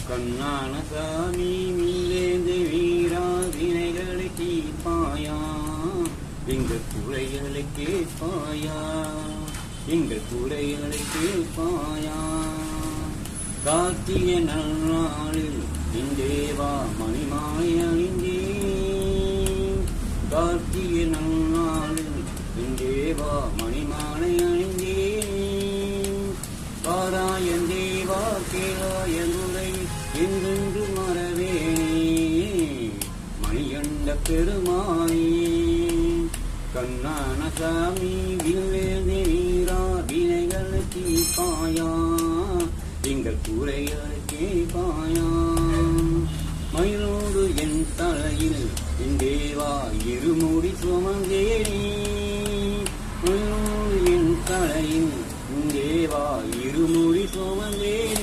கண்ணான சாமி மீளேந்து வீரா வினைகளை தீர்ப்பாயா, எங்கள் குறைகளை கேட்பாயா, எங்கள் குறைகளை கேட்பாயா. கார்த்திகை நன்னாளில் என் தேவா மணிமாலை அணிந்தேன், கார்த்திகை நன்னாளில் என் தேவா மணிமாலை அணிந்தேன். பாராயன் தேவா கேளாயன் உரை என்றென்று மறவேனே, மணிகண்ட பெருமானே. கண்ணான சாமி வில்லேந்தி வீரா வினைகளை தீர்ப்பாயா, எங்கள் கூரைகளை கேட்பாயா. மயிலோடு என் தலையில் என் தேவா இருமுடி சுமந்தேனே, மயிலோடு என் தலையில் என் தேவா இருமுடி சுமந்தேனே.